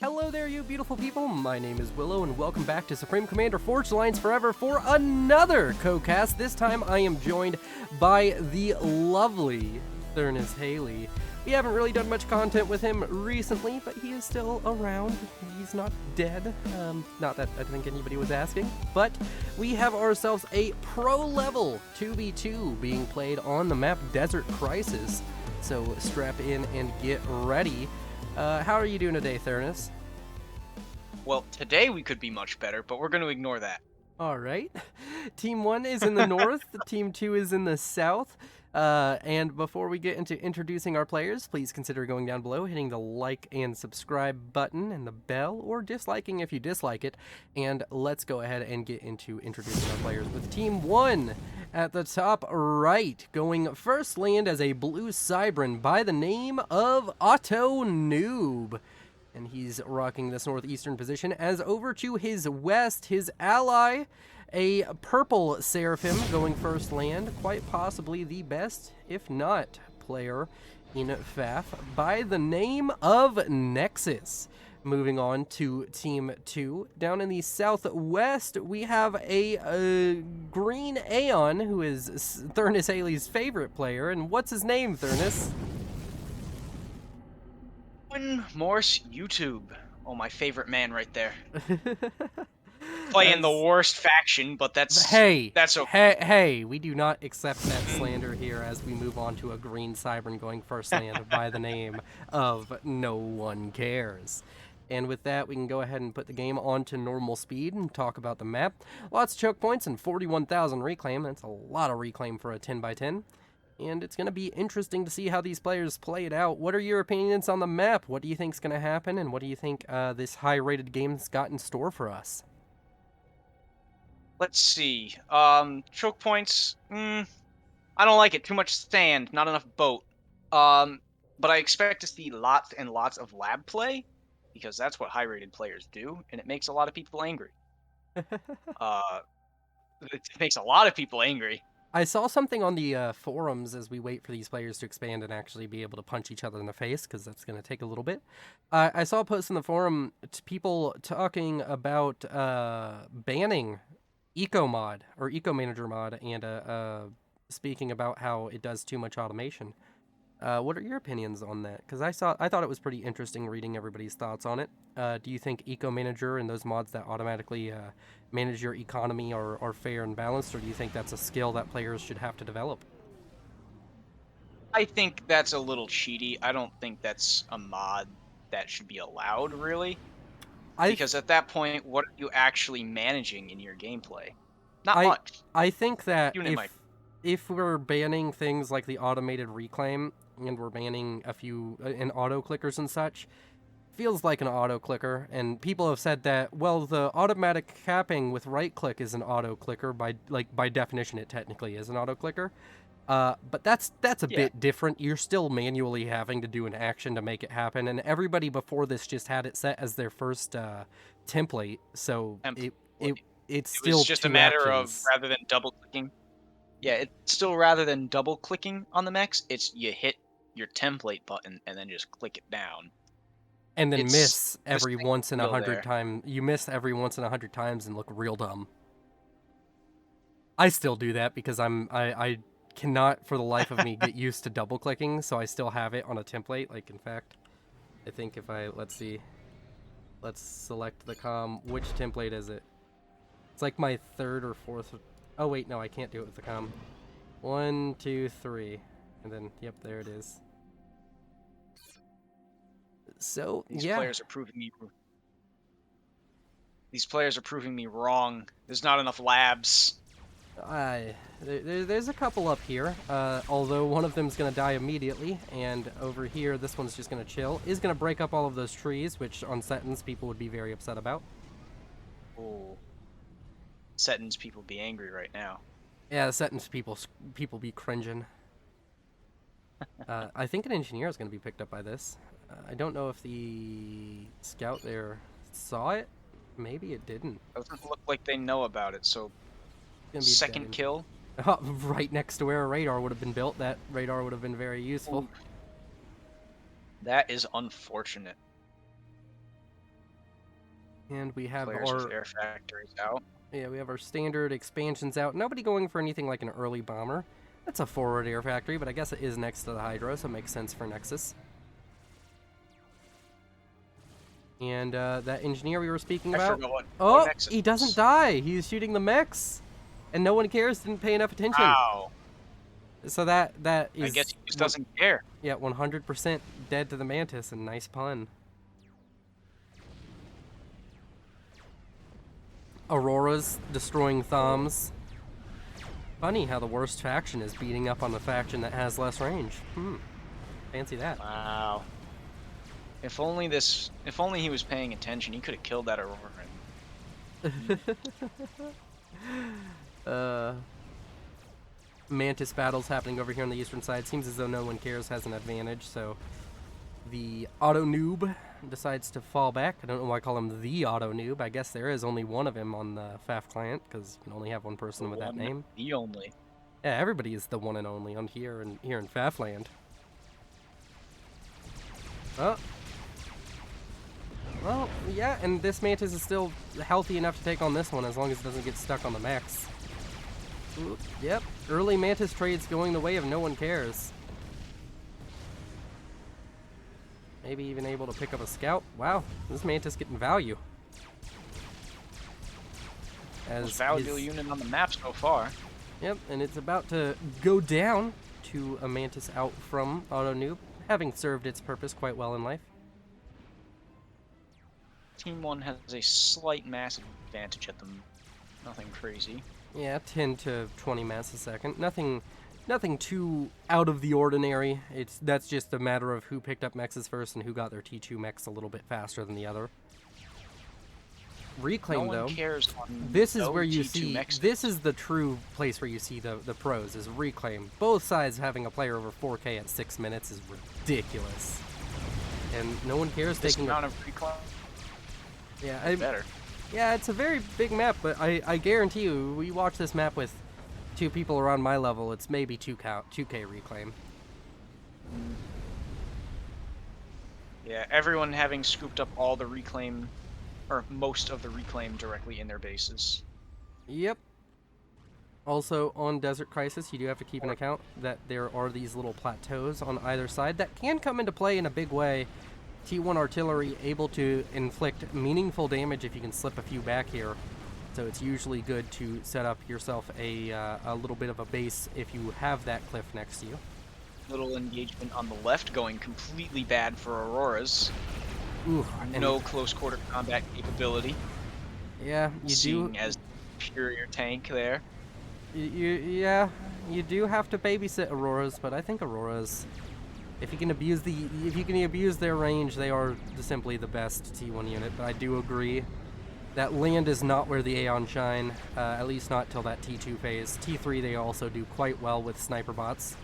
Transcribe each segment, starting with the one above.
Hello there, you beautiful people. My name is Willow, and welcome back to Supreme Commander Forged Alliance Forever for another co-cast. This time I am joined by the lovely Thurnis Haley. We haven't really done much content with him recently, but he is still around. He's not dead. Not that I think anybody was asking. But we have ourselves a pro-level 2v2 being played on the map Desert Crisis. So strap in and get ready. How are you doing today, Thurnis? Well, today we could be much better, but we're going to ignore that. All right. Team 1 is in the north, Team 2 is in the south. And before we get into introducing our players, please consider going down below, hitting the like and subscribe button and the bell, or disliking if you dislike it. And let's go ahead and get into introducing our players with Team 1 at the top right. Going first land as a blue Cybran by the name of Otto Noob. And he's rocking this northeastern position. As over to his west, his ally, a purple Seraphim going first land, quite possibly the best, if not player in FAF, by the name of Nexus. Moving on to Team 2. Down in the southwest, we have a green Aeon, who is Thurnis Haley's favorite player. And what's his name, Thurnis? Morse YouTube. Oh, my favorite man right there. Playing the worst faction, but that's okay. Hey, we do not accept that slander here as we move on to a green Cybran going first land by the name of No One Cares. And with that, we can go ahead and put the game onto normal speed and talk about the map. Lots of choke points and 41,000 reclaim. That's a lot of reclaim for a 10x10. And it's going to be interesting to see how these players play it out. What are your opinions on the map? What do you think's going to happen? And what do you think this high-rated game's got in store for us? Let's see. Choke points. I don't like it. Too much sand, not enough boat. But I expect to see lots and lots of lab play, because that's what high-rated players do, and it makes a lot of people angry. It makes a lot of people angry. I saw something on the forums as we wait for these players to expand and actually be able to punch each other in the face, because that's going to take a little bit. I saw a post in the forum to people talking about banning Eco Mod, or Eco Manager Mod, and speaking about how it does too much automation. What are your opinions on that? Because I thought it was pretty interesting reading everybody's thoughts on it. Do you think Eco Manager and those mods that automatically manage your economy are fair and balanced, or do you think that's a skill that players should have to develop? I think that's a little cheaty. I don't think that's a mod that should be allowed, really. Because at that point, what are you actually managing in your gameplay? Not much. I think that if we're banning things like the automated reclaim, and we're banning a few auto clickers and such, feels like an auto clicker, and people have said that, well, the automatic capping with right click is an auto clicker. By definition it technically is an auto clicker, but that's a bit different. You're still manually having to do an action to make it happen, and everybody before this just had it set as their first template, so it's still just a matter of, rather than double clicking. Yeah, it's still, rather than double clicking on the mechs, it's you hit your template button and then just click it down. And then miss every once in 100 times. You miss every once in 100 times and look real dumb. I still do that because I cannot for the life of me get used to double clicking, so I still have it on a template. Like, in fact, I think if let's select the comm. Which template is it? It's like my third or fourth. Oh wait, no, I can't do it with the comm. 1, 2, 3, and then yep, there it is. So these players are proving me wrong. There's not enough labs. There's a couple up here, although one of them's going to die immediately, and over here this one's just going to chill. Is going to break up all of those trees, which on Settins people would be very upset about. Oh, Settins people be angry right now. Yeah, the Settins people be cringing. I think an engineer is going to be picked up by this. I don't know if the scout there saw it. Maybe it didn't. Doesn't look like they know about it, so second kill. Right next to where a radar would have been built. That radar would have been very useful. Ooh. That is unfortunate. And we have Players our with air factories out. yeah, we have our standard expansions out. Nobody going for anything like an early bomber. That's a forward air factory, but I guess it is next to the Hydra, so it makes sense for Nexus. And that engineer we were speaking I about. forgot what Oh, Nexus he doesn't was. die. He's shooting the mechs, and no one cares. Didn't pay enough attention. Wow. So that is. I guess he just doesn't care. Yeah, 100% dead to the Mantis, and nice pun. Aurora's destroying Thoms. Funny how the worst faction is beating up on the faction that has less range. Fancy that. Wow. If only he was paying attention, he could have killed that Aurora. Mantis battles happening over here on the eastern side. Seems as though no one cares has an advantage, so the auto noob decides to fall back. I don't know why I call him the auto noob. I guess there is only one of him on the FAF client because you can only have one person with that name. The only. Yeah, everybody is the one and only on here in FAF land. Oh. Well, yeah, and this Mantis is still healthy enough to take on this one as long as it doesn't get stuck on the max. Ooh, yep, early Mantis trades going the way of no one cares. Maybe even able to pick up a scout. Wow, this Mantis getting value. Most valuable unit on the map so far. Yep, and it's about to go down to a Mantis out from Auto Noob, having served its purpose quite well in life. Team 1 has a slight mass advantage at them. Nothing crazy. Yeah, 10 to 20 mass a second. Nothing too out of the ordinary. That's just a matter of who picked up mexes first and who got their T2 mechs a little bit faster than the other. Reclaim, no one though, cares this is where you T2 see, mechs. this is the true place where you see the pros, is Reclaim. Both sides having a player over 4K at 6 minutes is ridiculous. And no one cares This taking amount of reclaim. Yeah, better. Yeah, it's a very big map, but I guarantee you, we watch this map with 2 people around my level, it's maybe 2K Reclaim. Yeah, everyone having scooped up all the reclaim, or most of the reclaim directly in their bases. Yep. Also, on Desert Crisis, you do have to keep an account that there are these little plateaus on either side that can come into play in a big way. T1 artillery able to inflict meaningful damage if you can slip a few back here. So it's usually good to set up yourself a little bit of a base if you have that cliff next to you. Little engagement on the left going completely bad for Auroras. Ooh, no close quarter combat capability. Yeah, you Seeing do. as superior tank there. Yeah, you do have to babysit Auroras, but I think Auroras, if you can abuse their range, they are simply the best T1 unit. But I do agree that land is not where the Aeon shine, at least not till that T2 phase. T3 they also do quite well with sniper bots.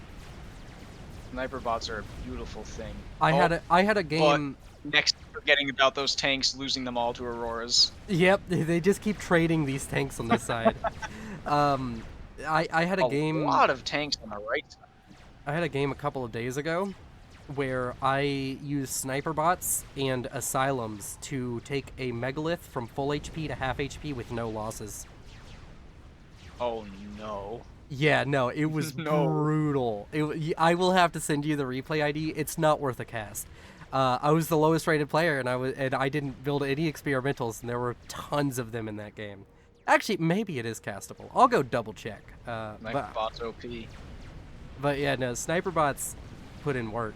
Sniper bots are a beautiful thing. I had a game. But next, forgetting about those tanks, losing them all to Auroras. Yep, they just keep trading these tanks on this side. I had a game. A lot of tanks on the right side. I had a game a couple of days ago where I used sniper bots and asylums to take a megalith from full HP to half HP with no losses. Oh no. Yeah, no, it was brutal. I will have to send you the replay ID. It's not worth a cast. I was the lowest rated player, and I didn't build any experimentals, and there were tons of them in that game. Actually, maybe it is castable. I'll go double check. Sniper bots OP. But yeah, no, sniper bots put in work.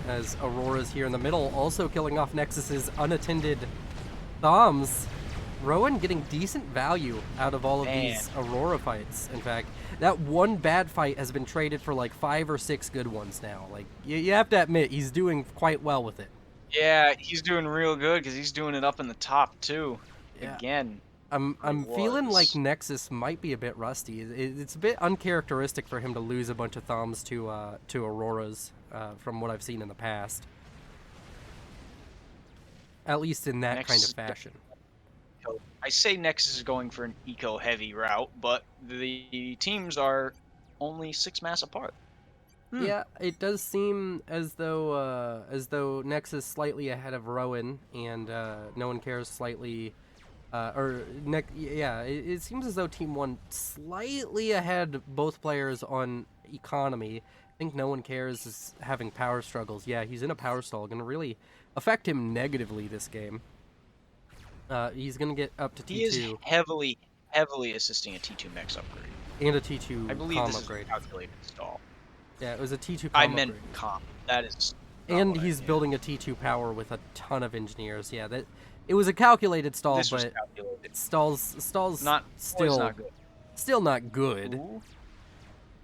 As Aurora's here in the middle, also killing off Nexus's unattended Thoms. Rowan getting decent value out of all of these Aurora fights. In fact, that one bad fight has been traded for like 5 or 6 good ones now. Like, you have to admit, he's doing quite well with it. Yeah, he's doing real good because he's doing it up in the top too. Yeah. Again. I'm feeling like Nexus might be a bit rusty. It's a bit uncharacteristic for him to lose a bunch of Thoms to Auroras from what I've seen in the past. At least in that kind of fashion. I say Nexus is going for an eco-heavy route, but the teams are only 6 mass apart. Yeah, it does seem as though Nexus slightly ahead of Rowan, and no one cares slightly, it seems as though Team One slightly ahead both players on economy. I think no one cares is having power struggles. Yeah, he's in a power stall, gonna really affect him negatively this game. He's gonna get up to T2. He is heavily assisting a T2 mechs upgrade. And a T2 I believe comm this upgrade. is a calculated stall. Yeah, it was a T2 comm I upgrade. meant comm. That is. And he's building a T2 power with a ton of engineers. Yeah, that it was a calculated stall, This was but calculated. stalls Not still good. Still not good. Ooh.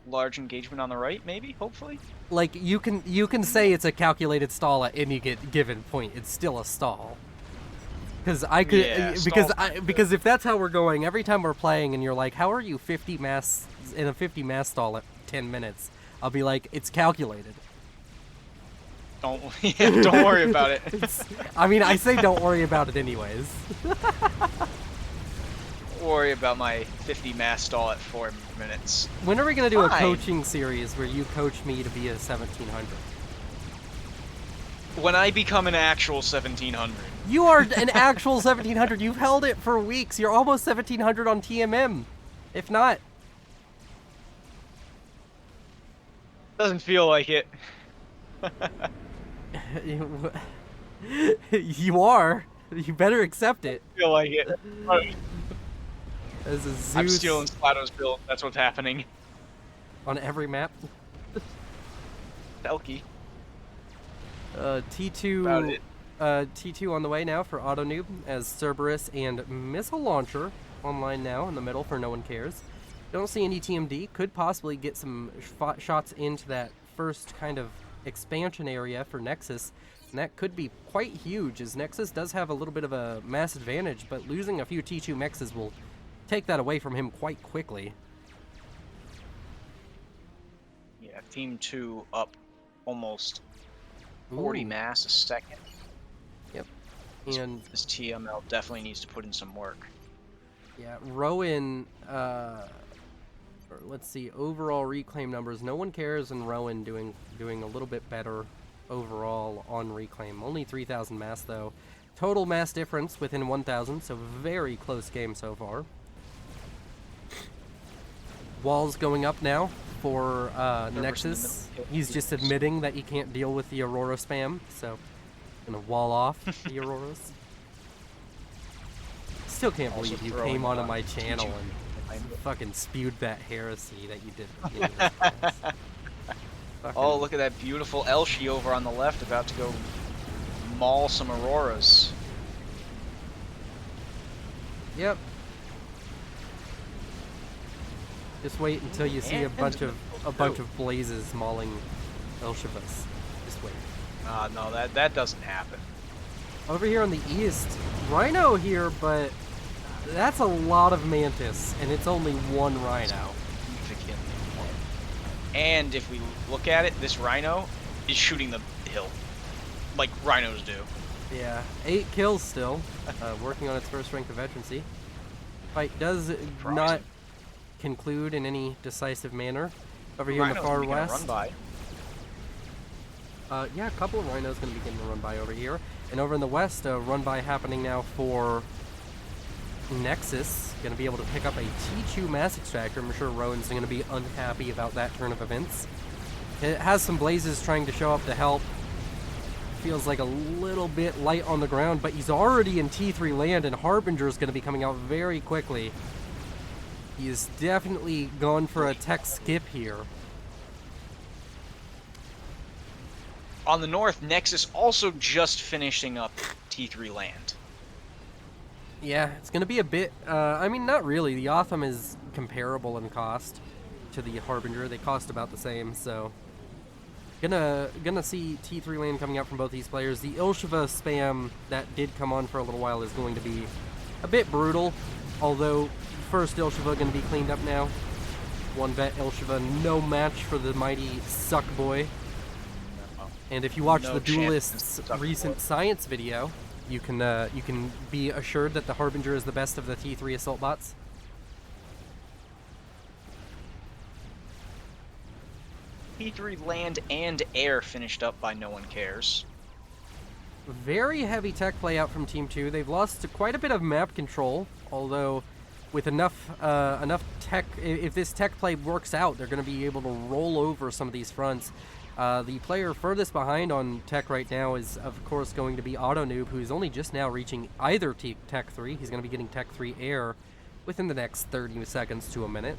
Large engagement on the right, maybe, hopefully. Like you can say it's a calculated stall at any given point. It's still a stall. Because I could because if that's how we're going, every time we're playing and you're like, how are you 50 mass in a 50 mass stall at 10 minutes? I'll be like, it's calculated. Don't worry about it. I mean, I say don't worry about it anyways. Worry about my 50 mass stall at 4 minutes. When are we gonna do a coaching series where you coach me to be a 1700? When I become an actual 1700. You are an actual 1700. You've held it for weeks. You're almost 1700 on TMM, if not. Doesn't feel like it. You are. You better accept it. Feel like it. As a Zeus I'm stealing Splato's build. That's what's happening. on every map. Elky. T2 T2 on the way now for Auto Noob as Cerberus and Missile Launcher online now in the middle for No One Cares. Don't see any TMD. Could possibly get some shots into that first kind of expansion area for Nexus. And that could be quite huge, as Nexus does have a little bit of a mass advantage, but losing a few T2 mexes will take that away from him quite quickly. Yeah, Team 2 up almost 40 mass a second. Yep. And this TML definitely needs to put in some work. yeah, Rowan, let's see, overall reclaim numbers. No One Cares, and Rowan doing a little bit better overall on reclaim. Only 3,000 mass though. Total mass difference within 1,000, so very close game so far. Walls going up now for Nexus. He's just admitting that he can't deal with the Aurora spam, so gonna wall off the Auroras. Still can't believe you came onto my channel and fucking spewed that heresy that you did. Oh, look at that beautiful Elshi over on the left, about to go maul some Auroras. Yep. Just wait until you see a bunch of blazes mauling Elshivas. Just wait. No, that doesn't happen. Over here on the east, Rhino here, but that's a lot of Mantis, and it's only one Rhino. And if we look at it, this Rhino is shooting the hill, like Rhinos do. Yeah, 8 kills still, working on its first rank of veterancy. Fight does not conclude in any decisive manner. Over here in the far west. Run by. Yeah, a couple of Rhinos going to be getting a run by over here. And over in the west, a run by happening now for Nexus. Going to be able to pick up a T2 mass extractor. I'm sure Rowan's going to be unhappy about that turn of events. It has some blazes trying to show up to help. Feels like a little bit light on the ground, but he's already in T3 land, and Harbinger's going to be coming out very quickly. He is definitely gone for a tech skip here. On the north, Nexus also just finishing up T3 land. Yeah, it's going to be a bit, I mean, not really. The Otham is comparable in cost to the Harbinger. They cost about the same, so gonna see T3 lane coming out from both these players. The Ilshiva spam that did come on for a little while is going to be a bit brutal, although first Ilshiva going to be cleaned up now. One vet Ilshiva, no match for the mighty Suck Boy. And if you watch the Duelist's recent science video, you can be assured that the Harbinger is the best of the T3 assault bots. T3 land and air finished up by no one cares. Very heavy tech play out from Team 2. They've lost quite a bit of map control, although with enough tech, if this tech play works out, they're going to be able to roll over some of these fronts. The player furthest behind on tech right now is, of course, going to be AutoNoob, who's only just now reaching either Tech 3. He's going to be getting Tech 3 Air within the next 30 seconds to a minute.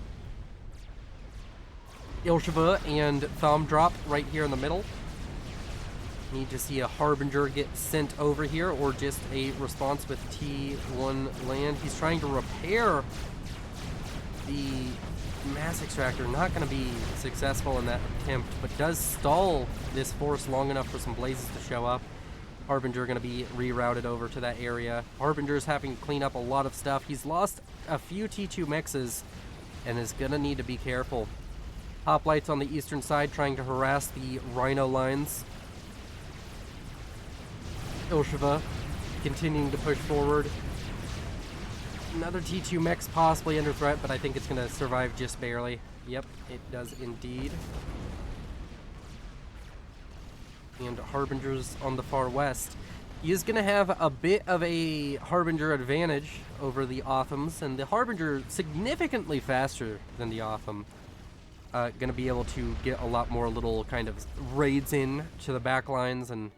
Ilshava and Thumb Drop right here in the middle. Need to see a Harbinger get sent over here, or just a response with T1 land. He's trying to repair the Mass Extractor. Not going to be successful in that attempt, but does stall this force long enough for some blazes to show up. Harbinger going to be rerouted over to that area. Harbinger's having to clean up a lot of stuff. He's lost a few T2 mexes and is going to need to be careful. Hoplites on the eastern side trying to harass the Rhino lines. Ilshava continuing to push forward. Another T2 mech's possibly under threat, but I think it's going to survive just barely. Yep, it does indeed. And Harbinger's on the far west. He is going to have a bit of a Harbinger advantage over the Othams, and the Harbinger significantly faster than the Otham. Going to be able to get a lot more little kind of raids in to the back lines and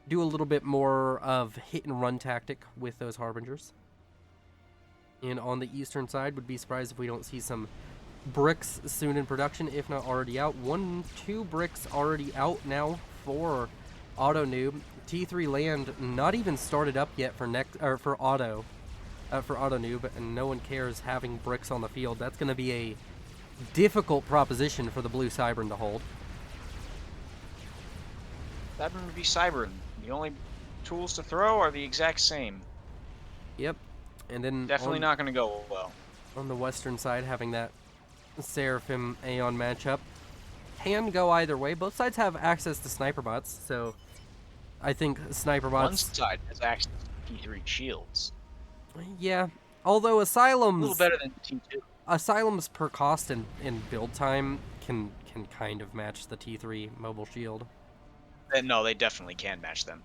do a little bit more of hit and run tactic with those Harbingers. And on the eastern side, would be surprised if we don't see some bricks soon in production, if not already out. 2 bricks already out now for AutoNoob. T3 land not even started up yet for AutoNoob, and no one cares having bricks on the field. That's going to be a difficult proposition for the Blue Cybern to hold. Cybern would be Cybern. The only tools to throw are the exact same. Yep. And then definitely not going to go well. On the western side, having that Seraphim Aeon matchup can go either way. Both sides have access to sniper bots, so I think sniper bots. One side has access to T3 shields. Yeah, although Asylum's a little better than T2. Asylum's per cost and build time can kind of match the T3 mobile shield. No, they definitely can match them.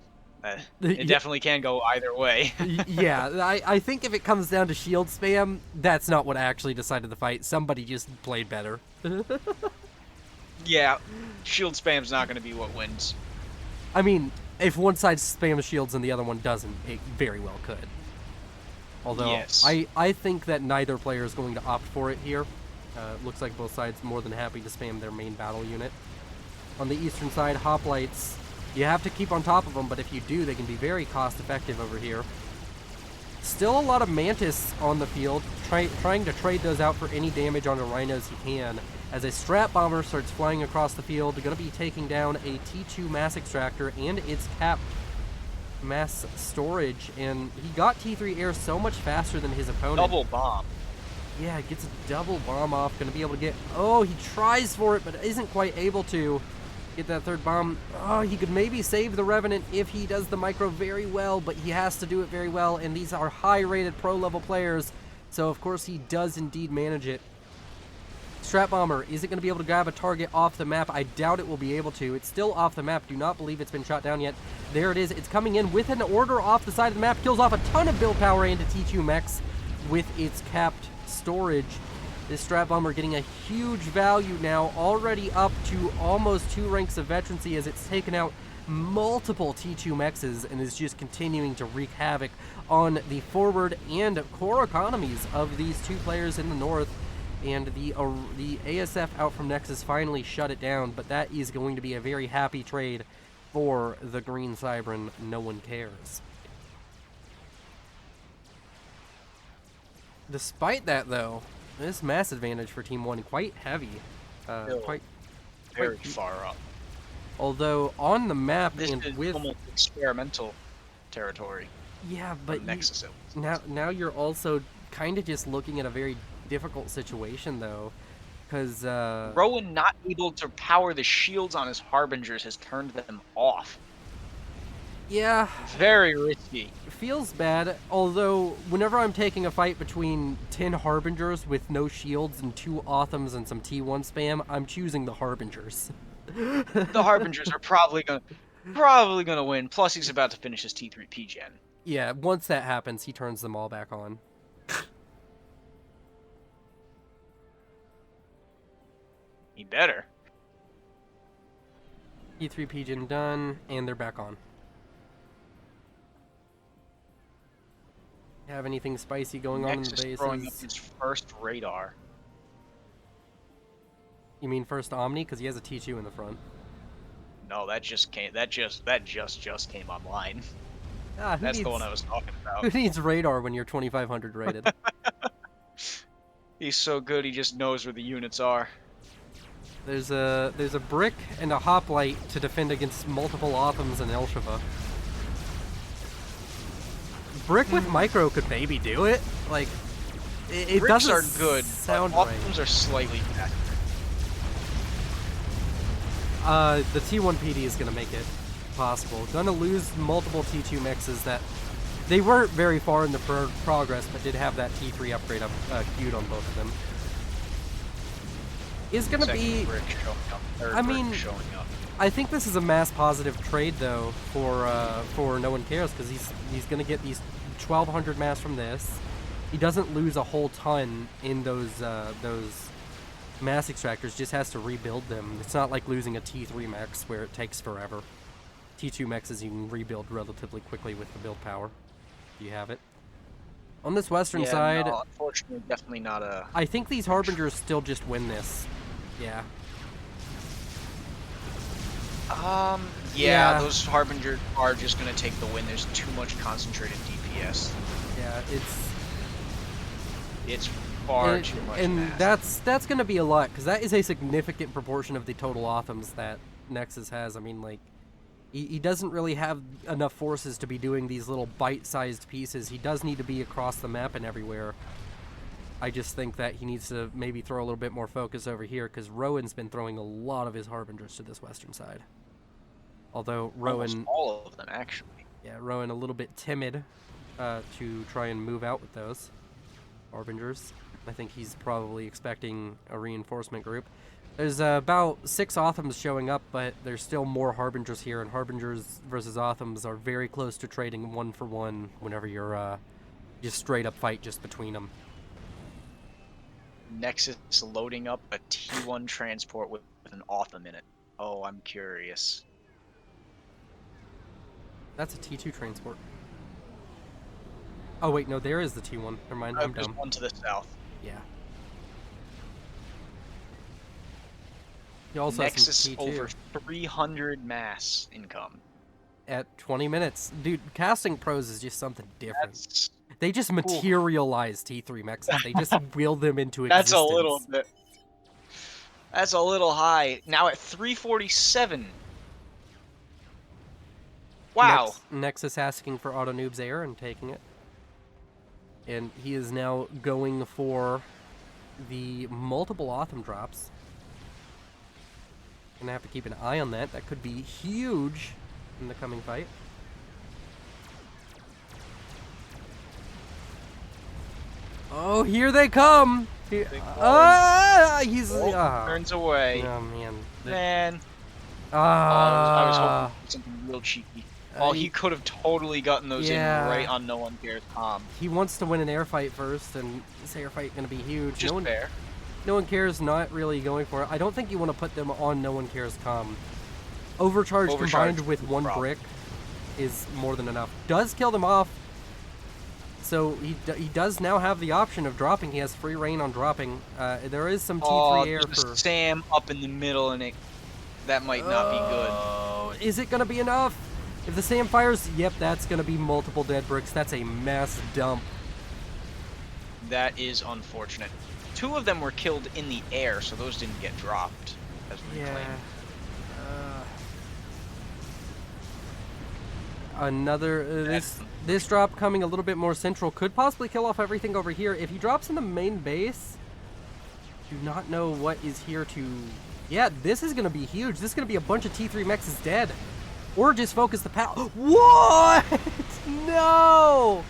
It definitely can go either way. Yeah, I think if it comes down to shield spam, that's not what actually decided the fight. Somebody just played better. Yeah, shield spam's not going to be what wins. I mean, if one side spams shields and the other one doesn't, it very well could. Although, yes. I think that neither player is going to opt for it here. Looks like both sides more than happy to spam their main battle unit. On the eastern side, Hoplites, you have to keep on top of them, but if you do, they can be very cost-effective over here. Still a lot of Mantis on the field, trying to trade those out for any damage on the Rhinos he can. As a Strat Bomber starts flying across the field, they're going to be taking down a T2 Mass Extractor and its capped mass storage, and he got T3 Air so much faster than his opponent. Double bomb. Yeah, gets a double bomb off, going to be able to get... Oh, he tries for it, but isn't quite able to get that third bomb. Oh, he could maybe save the Revenant if he does the micro very well, but he has to do it very well, and these are high-rated pro-level players, so of course he does indeed manage it. Strat Bomber, is it going to be able to grab a target off the map? I doubt it will be able to. It's still off the map. Do not believe it's been shot down yet. There it is. It's coming in with an order off the side of the map. Kills off a ton of build power into T2 mechs with its capped storage. This Strat Bomber getting a huge value now, already up to almost 2 ranks of veterancy as it's taken out multiple T2 mexes and is just continuing to wreak havoc on the forward and core economies of these two players in the north. And the ASF out from Nexus finally shut it down, but that is going to be a very happy trade for the Green Cybern. No one cares. Despite that, though, this mass advantage for Team 1 quite heavy. Quite very far up. Although on the map this and is with almost experimental territory. Yeah, but Nexus now you're also kind of just looking at a very difficult situation, though, because Rowan not able to power the shields on his Harbingers has turned them off. Yeah, very risky. Feels bad, although whenever I'm taking a fight between 10 Harbingers with no shields and 2 Othams and some T1 spam, I'm choosing the Harbingers. The Harbingers are probably gonna win. Plus, he's about to finish his T3P gen. Yeah, once that happens, he turns them all back on. He better. T3P gen done, and they're back on. Have anything spicy going on in the bases? Throwing up his first radar. You mean first Omni? Because he has a T2 in the front. No, that just came. That just came online. That's needs, the one I was talking about. Who needs radar when you're 2,500 rated? He's so good, he just knows where the units are. There's a brick and a hoplite to defend against multiple Othams and Elsheva. Brick with micro could maybe do it. Like, it Bricks doesn't are good, sound but right. Othams are slightly better. The T1 PD is gonna make it possible. Gonna lose multiple T2 mixes that they weren't very far in the progress, but did have that T3 upgrade up queued on both of them. Is gonna Second be. brick showing up. Third I brick mean, showing up. I think this is a mass positive trade though for No One Cares, because he's gonna get these 1,200 mass from this. He doesn't lose a whole ton in those mass extractors, just has to rebuild them. It's not like losing a T3 max where it takes forever. T2 maxes you can rebuild relatively quickly with the build power. You have it. On this western side, no, unfortunately, definitely not a. I think these Harbingers still just win this. Yeah. Yeah, those Harbingers are just gonna take the win. There's too much concentrated DPS. Yeah, It's far too much. And mass. that's gonna be a lot, because that is a significant proportion of the total Othams that Nexus has. I mean, like, he doesn't really have enough forces to be doing these little bite-sized pieces. He does need to be across the map and everywhere. I just think that he needs to maybe throw a little bit more focus over here, because Rowan's been throwing a lot of his Harbingers to this western side. Although Rowan... Almost all of them, actually. Yeah, Rowan a little bit timid to try and move out with those Harbingers. I think he's probably expecting a reinforcement group. There's about 6 Othams showing up, but there's still more Harbingers here, and Harbingers versus Othams are very close to trading 1-for-1 whenever you're just straight up fight just between them. Nexus loading up a T1 transport with an Otham in it. Oh, I'm curious. That's a T2 transport. Oh wait, no, there is the T1. Never mind, I'm There's dumb. one to the south. Yeah. He also has Nexus some T2. over 300 mass income. At 20 minutes. Dude, casting pros is just something different. That's, They just materialize T3 mexes. They just will them into that's existence. a little bit. That's a little high. Now at 347. Wow. Nexus asking for Auto Noob's Air and taking it. And he is now going for the multiple Otham drops. Gonna have to keep an eye on that. That could be huge in the coming fight. Oh, here they come! He's Turns away. Oh man. Man. I was hoping for something real cheeky. He he could have totally gotten those yeah. in right on No One Cares. He wants to win an air fight first, and this air fight gonna be huge. Just fair. No One Cares not really going for it. I don't think you want to put them on No One Cares comm. Overcharge combined with one brick is more than enough. Does kill them off. So he does now have the option of dropping. He has free reign on dropping. There is some T3 air for Sam up in the middle, and that might not be good. Oh, is it gonna be enough? If the Sam fires, yep, that's gonna be multiple dead bricks. That's a mass dump. That is unfortunate. 2 of them were killed in the air, so those didn't get dropped as reclaimed. Yeah. Another this drop coming a little bit more central could possibly kill off everything over here. If he drops in the main base, do not know what is here to. Yeah, this is gonna be huge. This is gonna be a bunch of T3 mexes dead, or just focus the power. What? No.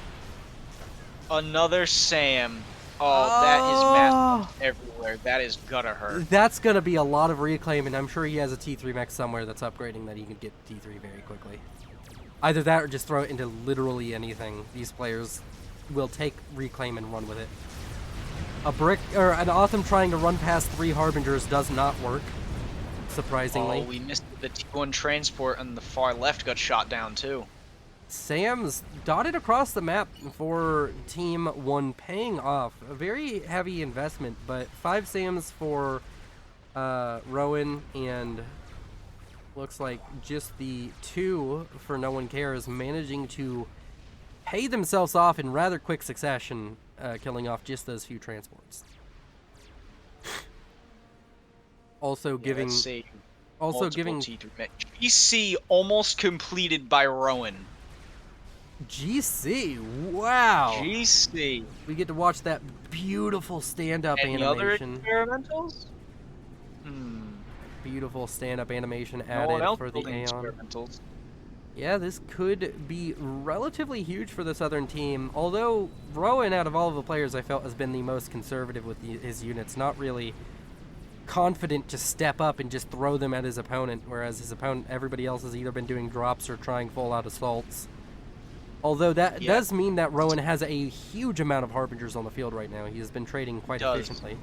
Another Sam. Oh, that is massive everywhere. Flare. That is gonna hurt. That's going to be a lot of reclaim, and I'm sure he has a T3 mech somewhere that's upgrading that he can get T3 very quickly. Either that or just throw it into literally anything. These players will take reclaim and run with it. A brick or an Autumn trying to run past 3 Harbingers does not work, surprisingly. Oh, we missed the T1 transport and the far left got shot down too. Sam's dotted across the map for Team 1, paying off. A very heavy investment, but 5 Sams for Rowan, and looks like just the 2 for No One Cares, managing to pay themselves off in rather quick succession, killing off just those few transports. Also giving... GC almost completed by Rowan. GC, wow. GC. We get to watch that beautiful stand-up animation. Other experimentals? Beautiful stand-up animation No one added else for the building Aeon. experimentals. Yeah, this could be relatively huge for the Southern team. Although Rowan, out of all of the players, I felt has been the most conservative with his units. Not really confident to step up and just throw them at his opponent, whereas his opponent, everybody else has either been doing drops or trying full-out assaults. Although that does mean that Rowan has a huge amount of Harbingers on the field right now. He has been trading quite efficiently.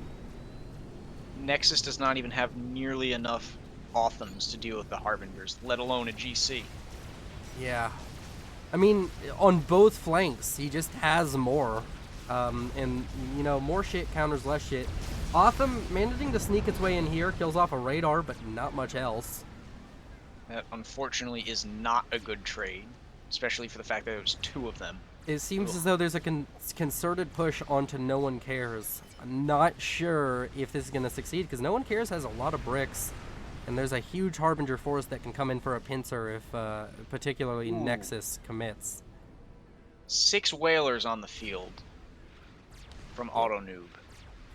Nexus does not even have nearly enough Authams to deal with the Harbingers, let alone a GC. Yeah. I mean, on both flanks, he just has more. And, you know, more shit counters less shit. Autumn managing to sneak its way in here, kills off a radar, but not much else. That, unfortunately, is not a good trade, especially for the fact that there was 2 of them. It seems as though there's a concerted push onto No One Cares. I'm not sure if this is going to succeed, because No One Cares has a lot of bricks, and there's a huge Harbinger force that can come in for a pincer if particularly Nexus commits. 6 Whalers on the field from Auto Noob.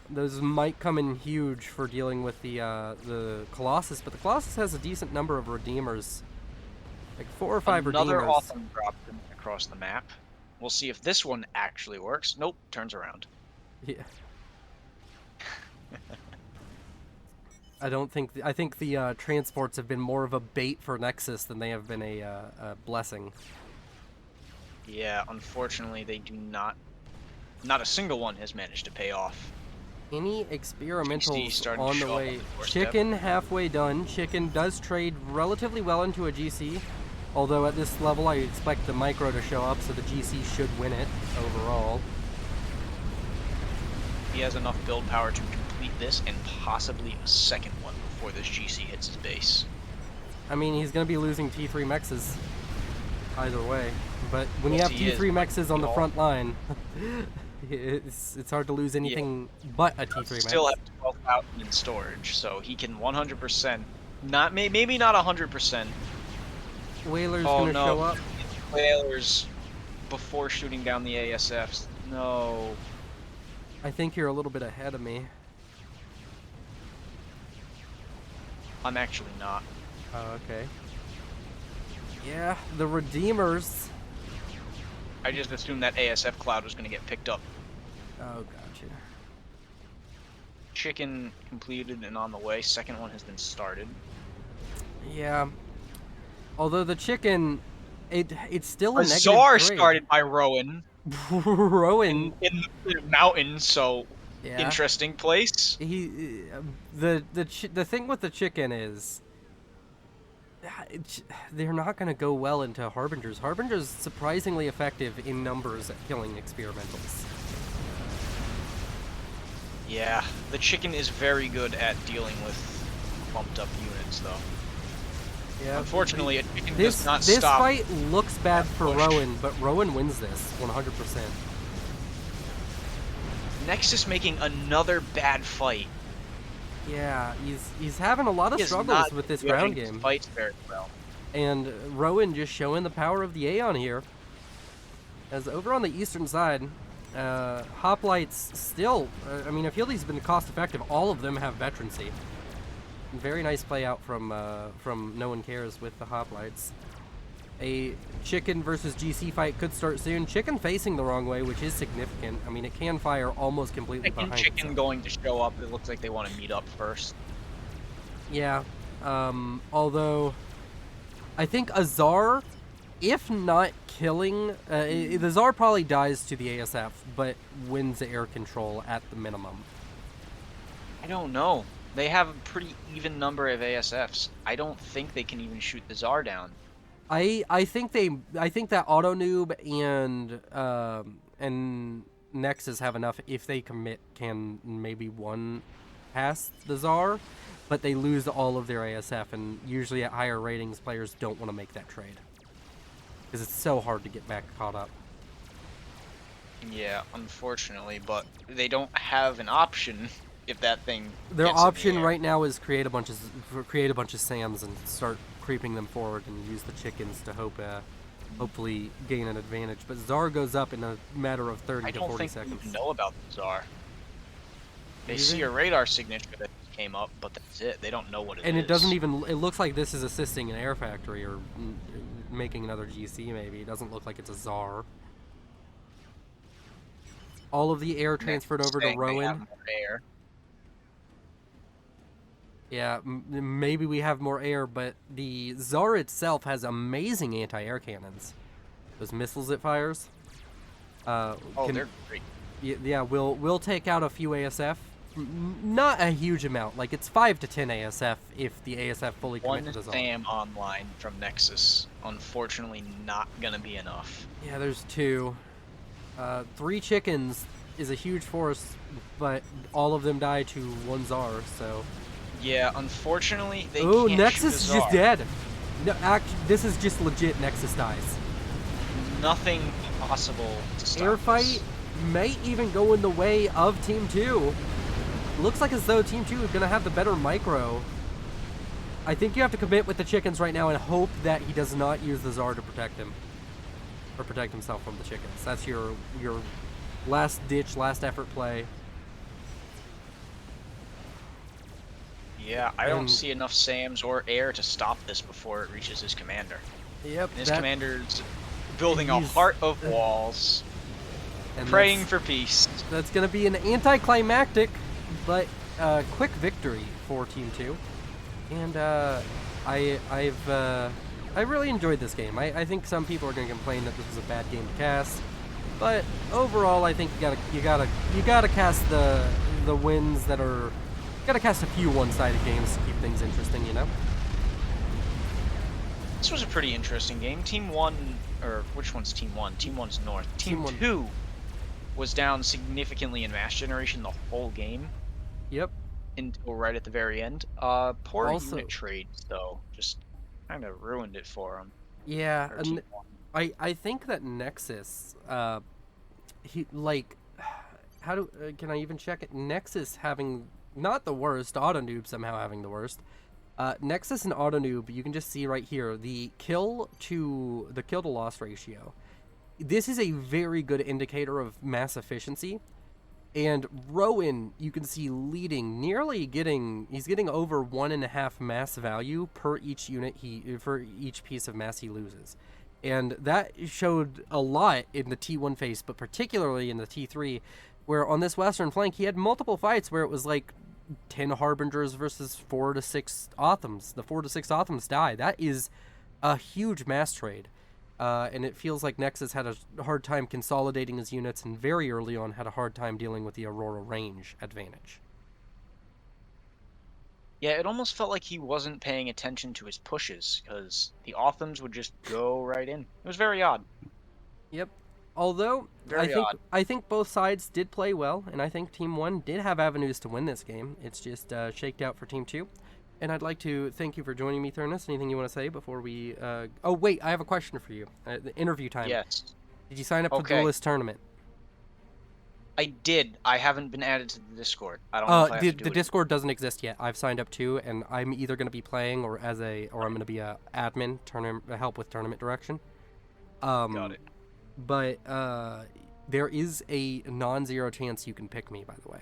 Those might come in huge for dealing with the Colossus, but the Colossus has a decent number of Redeemers. Like 4 or 5 Another Redeemers. Autumn dropped across the map. We'll see if this one actually works. Nope, turns around. Yeah. I think the transports have been more of a bait for Nexus than they have been a blessing. Yeah, unfortunately they do not. Not a single one has managed to pay off. Any experimentals on the way? On the Chicken halfway done. Chicken does trade relatively well into a GC, although at this level I expect the micro to show up, so the GC should win it overall. He has enough build power to complete this and possibly a second one before this GC hits his base. I mean, he's going to be losing T3 mexes either way, but when you have T3 mexes on the front line, it's hard to lose anything but a T3 mex. Still have 12,000 in storage, so he can 100%, not maybe not 100%. Whaler's going to show up. Whalers before shooting down the ASFs. No. I think you're a little bit ahead of me. I'm actually not. Oh, okay. Yeah, the Redeemers. I just assumed that ASF cloud was going to get picked up. Oh, gotcha. Chicken completed and on the way. Second one has been started. Yeah. Although the chicken, it's still a negative Czar grade. started by Rowan. Rowan in the mountains, so yeah. Interesting place. The thing with the chicken is they're not going to go well into Harbingers. Harbingers surprisingly effective in numbers at killing experimentals. Yeah, the chicken is very good at dealing with bumped up units, though. Yeah. Unfortunately, it does not this stop. fight looks bad for Rowan, but Rowan wins this 100%. Nexus making another bad fight. Yeah, he's having a lot of struggles with this ground game. Fights very well. And Rowan just showing the power of the Aeon here. As over on the eastern side, Hoplites still, I mean, I feel he's been cost effective. All of them have veterancy. Very nice play out from No One Cares with the Hoplites. A chicken versus GC fight could start soon. Chicken facing the wrong way, which is significant. I mean, it can fire almost completely behind Chicken itself. going to show up. It looks like they want to meet up first. Yeah. Although, I think a Czar, if not killing, the Czar probably dies to the ASF, but wins the air control at the minimum. I don't know. They have a pretty even number of ASFs. I don't think they can even shoot the Czar down. I think that Auto Noob and Nexus have enough. If they commit, can maybe one past the Czar, but they lose all of their ASF, and usually at higher ratings, players don't want to make that trade because it's so hard to get back caught up. Yeah, unfortunately, but they don't have an option if that thing. Their gets in the option air. right now is create a bunch of SAMs and start creeping them forward and use the chickens to hopefully gain an advantage. But Czar goes up in a matter of 30 to 40 I don't think seconds. they know about the Czar. They Do see they? a radar signature that came up, but that's it. They don't know what it is. And it doesn't even. It looks like this is assisting an air factory or making another GC. Maybe it doesn't look like it's a Czar. All of the air transferred over to Saying they have Rowan. more air. Yeah, maybe we have more air, but the Czar itself has amazing anti-air cannons. Those missiles it fires. Oh, they're great. Yeah, we'll take out a few ASF. Not a huge amount. Like, it's 5 to 10 ASF if the ASF fully commit to the Czar. One SAM online from Nexus. Unfortunately, not gonna be enough. Yeah, there's 2. 3 chickens is a huge force, but all of them die to 1 Czar, so... Yeah, unfortunately, they Ooh, can't Nexus shoot is the just Czar. dead. No, this is just legit Nexus dies. Nothing possible to stop Air this. fight may even go in the way of Team 2. Looks like as though Team 2 is going to have the better micro. I think you have to commit with the chickens right now and hope that he does not use the Czar to protect him. Or protect himself from the chickens. That's your last ditch, last effort play. Yeah, I don't see enough SAMs or air to stop this before it reaches his commander. Yep. And his commander's building a heart of walls, and praying for peace. That's going to be an anticlimactic, but quick victory for Team 2. And I really enjoyed this game. I think some people are going to complain that this was a bad game to cast, but overall, I think you gotta cast the wins that are. Gotta cast a few one-sided games to keep things interesting, you know? This was a pretty interesting game. Team 1, or which one's Team 1? Team 1's North. Team 2 was down significantly in mass generation the whole game. Yep. Until right at the very end. Poor unit trades, though. Just kind of ruined it for them. Yeah, and I think that Nexus, can I even check it? Nexus having... Not the worst, Auto Noob somehow having the worst. Nexus and Auto Noob, you can just see right here, the kill to loss ratio. This is a very good indicator of mass efficiency. And Rowan, you can see leading, he's getting over 1.5 mass value per each unit for each piece of mass he loses. And that showed a lot in the T1 phase, but particularly in the T3, where on this western flank, he had multiple fights where it was like 10 Harbingers versus 4 to 6 Othams. The 4 to 6 Othams die. That is a huge mass trade. And it feels like Nexus had a hard time consolidating his units, and very early on had a hard time dealing with the Aurora range advantage. Yeah, it almost felt like he wasn't paying attention to his pushes, because the Othams would just go right in. It was very odd. Yep. Although, I think both sides did play well, and I think Team 1 did have avenues to win this game. It's just shaked out for Team 2. And I'd like to thank you for joining me, Thurnus. Anything you want to say before we... Oh, wait, I have a question for you. The interview time. Yes. Did you sign up for the Duelist tournament? I did. I haven't been added to the Discord. I don't know if I have to do the Discord doesn't exist yet. I've signed up too, and I'm either going to be playing or I'm going to be a admin, help with tournament direction. Got it. But there is a non-zero chance you can pick me, by the way,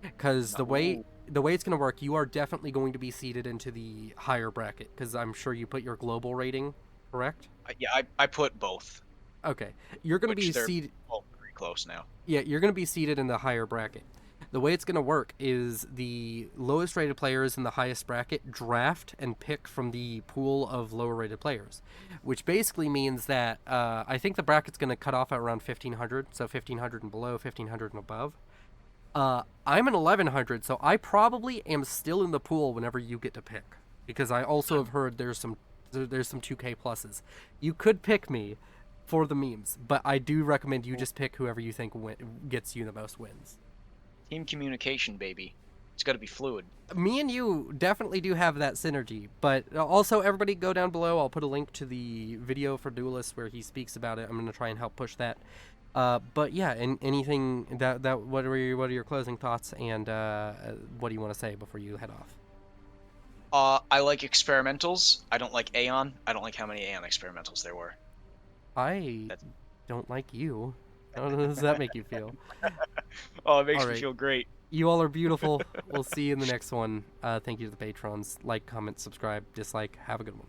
because the way it's going to work, you are definitely going to be seeded into the higher bracket, because I'm sure you put your global rating correct? Yeah, I put both, Okay, you're going to which be they're seated. both pretty close now. Yeah, you're going to be seated in the higher bracket. The way it's going to work is the lowest rated players in the highest bracket draft and pick from the pool of lower rated players, which basically means that I think the bracket's going to cut off at around 1500, so 1500 and below, 1500 and above. I'm an 1100, so I probably am still in the pool whenever you get to pick, because I also have heard there's some 2K pluses. You could pick me for the memes, but I do recommend you just pick whoever you think gets you the most wins. Team communication, baby. It's got to be fluid. Me and you definitely do have that synergy, but also everybody go down below. I'll put a link to the video for Duelist where he speaks about it. I'm going to try and help push that. But yeah, and anything that what are your closing thoughts, and what do you want to say before you head off? I like experimentals. I don't like Aeon. I don't like how many Aeon experimentals there were. I That's... don't like you. How does that make you feel? Oh, it makes All me right. feel great. You all are beautiful. We'll see you in the next one. Thank you to the patrons. Like, comment, subscribe, dislike. Have a good one.